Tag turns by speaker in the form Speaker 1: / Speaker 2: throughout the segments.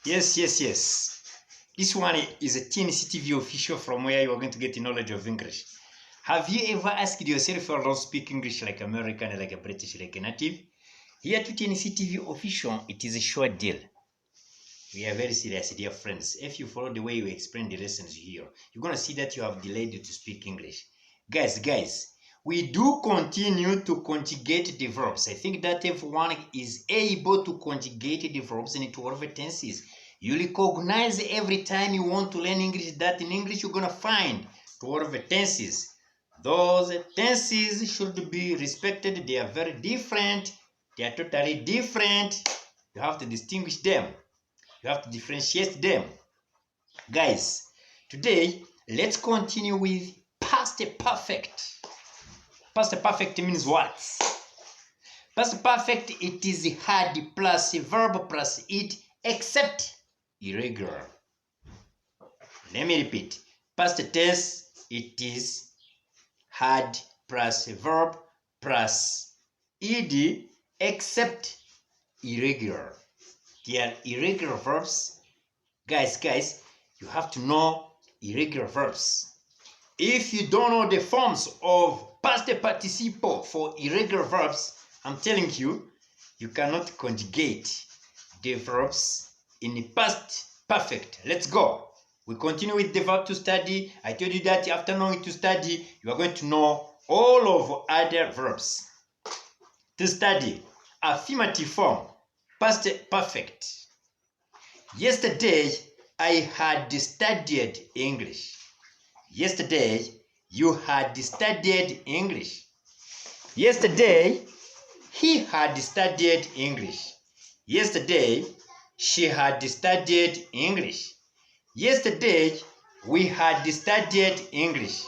Speaker 1: Yes. This one is a TNC TV official from where you are going to get the knowledge of English. Have you ever asked yourself if you don't speak English like American, like a British, like a native? Here to TNC TV official, it is a short deal. We are very serious, dear friends. If you follow the way we explain the lessons here, you're going to see that you have delayed to speak English. Guys, we do continue to conjugate the verbs. I think that everyone is able to conjugate the verbs in 12 tenses. You recognize every time you want to learn English that in English you're going to find 12 tenses. Those tenses should be respected. They are very different. They are totally different. You have to distinguish them. You have to differentiate them. Guys, today let's continue with past perfect. Past perfect means what? Past perfect, it is had plus verb plus it except irregular. Let me repeat. Past tense, it is had plus verb plus ed except irregular. They are irregular verbs. Guys, you have to know irregular verbs. If you don't know the forms of past participle for irregular verbs, I'm telling you, you cannot conjugate the verbs in past perfect. Let's go. We continue with the verb to study. I told you that after knowing to study, you are going to know all of other verbs. To study, affirmative form, past perfect. Yesterday, I had studied English. Yesterday, you had studied English. Yesterday, he had studied English. Yesterday, she had studied English. Yesterday, we had studied English.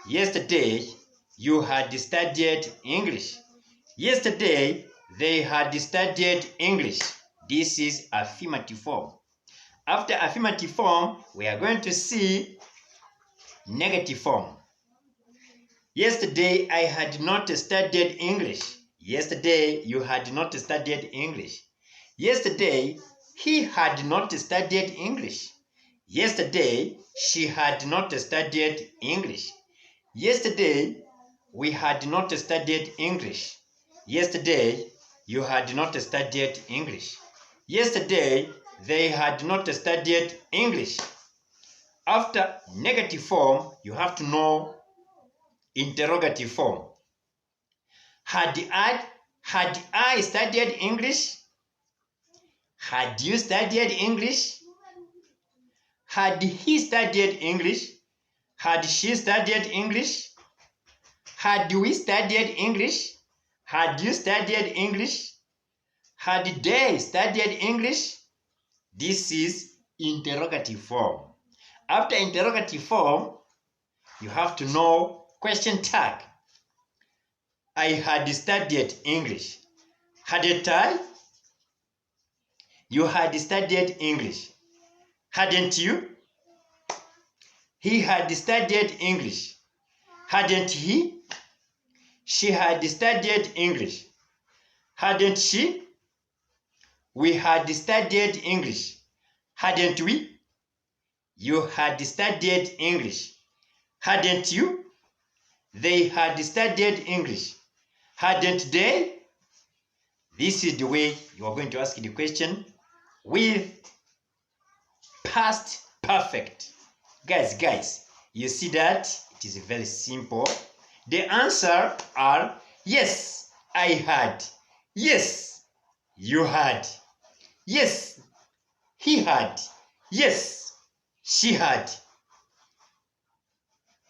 Speaker 1: Yesterday, you had studied English. Yesterday, they had studied English. This is affirmative form. After affirmative form, we are going to see negative form. Yesterday, I had not studied English. Yesterday, you had not studied English. Yesterday, he had not studied English. Yesterday, she had not studied English. Yesterday, we had not studied English. Yesterday, you had not studied English. Yesterday, they had not studied English. After negative form, you have to know interrogative form. Had I studied English? Had you studied English? Had he studied English? Had she studied English? Had we studied English? Had you studied English? Had they studied English? This is interrogative form. After interrogative form, you have to know question tag. I had studied English. Hadn't I? You had studied English. Hadn't you? He had studied English. Hadn't he? She had studied English. Hadn't she? We had studied English. Hadn't we? You had studied English. Hadn't you? They had studied English. Hadn't they? This is the way you are going to ask the question with past perfect. Guys, you see that it is very simple. The answer are yes, I had. Yes, you had. Yes, he had. Yes, she had.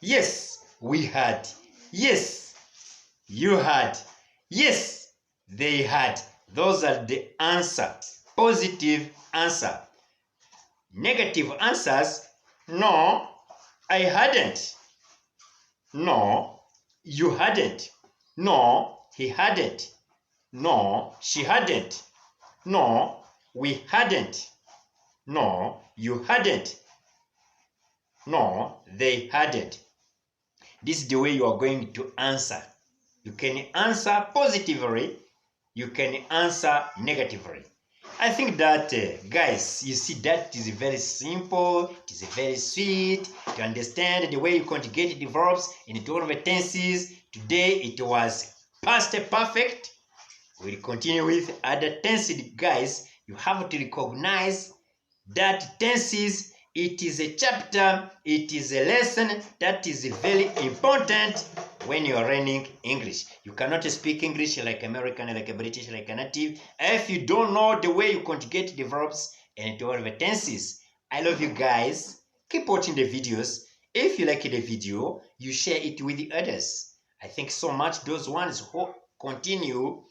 Speaker 1: Yes, we had. Yes, you had. Yes, they had. Those are the answer. Positive answer. Negative answers, no, I hadn't. No, you hadn't. No, he hadn't. No, she hadn't. No, we hadn't. No, you hadn't. No, they hadn't. This is the way you are going to answer. You can answer positively. You can answer negatively. I think that, guys, you see that is very simple, it is very sweet to understand the way you conjugate the verbs in 12 tenses. Today it was past perfect. We'll continue with other tenses, guys. You have to recognize that tenses, it is a chapter, it is a lesson that is very important when you are learning English. You cannot speak English like American, like a British, like a native, if you don't know the way you conjugate the verbs and 12 tenses. I love you guys. Keep watching the videos. If you like the video, you share it with the others. I thank so much those ones who continue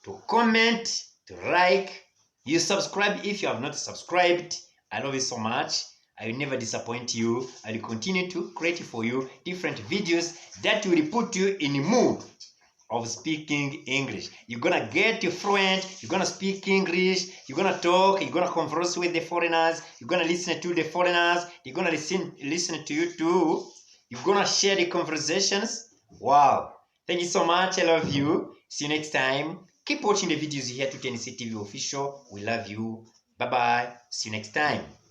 Speaker 1: to comment, to like, you subscribe if you have not subscribed. I love you so much. I will never disappoint you. I will continue to create for you different videos that will put you in the mood of speaking English. You're gonna get fluent, you're gonna speak English, you're gonna talk, you're gonna converse with the foreigners, you're gonna listen to the foreigners, they're gonna listen to you too. You're gonna share the conversations. Wow. Thank you so much. I love you. See you next time. Keep watching the videos here to TNC TV official. We love you. Bye bye. See you next time.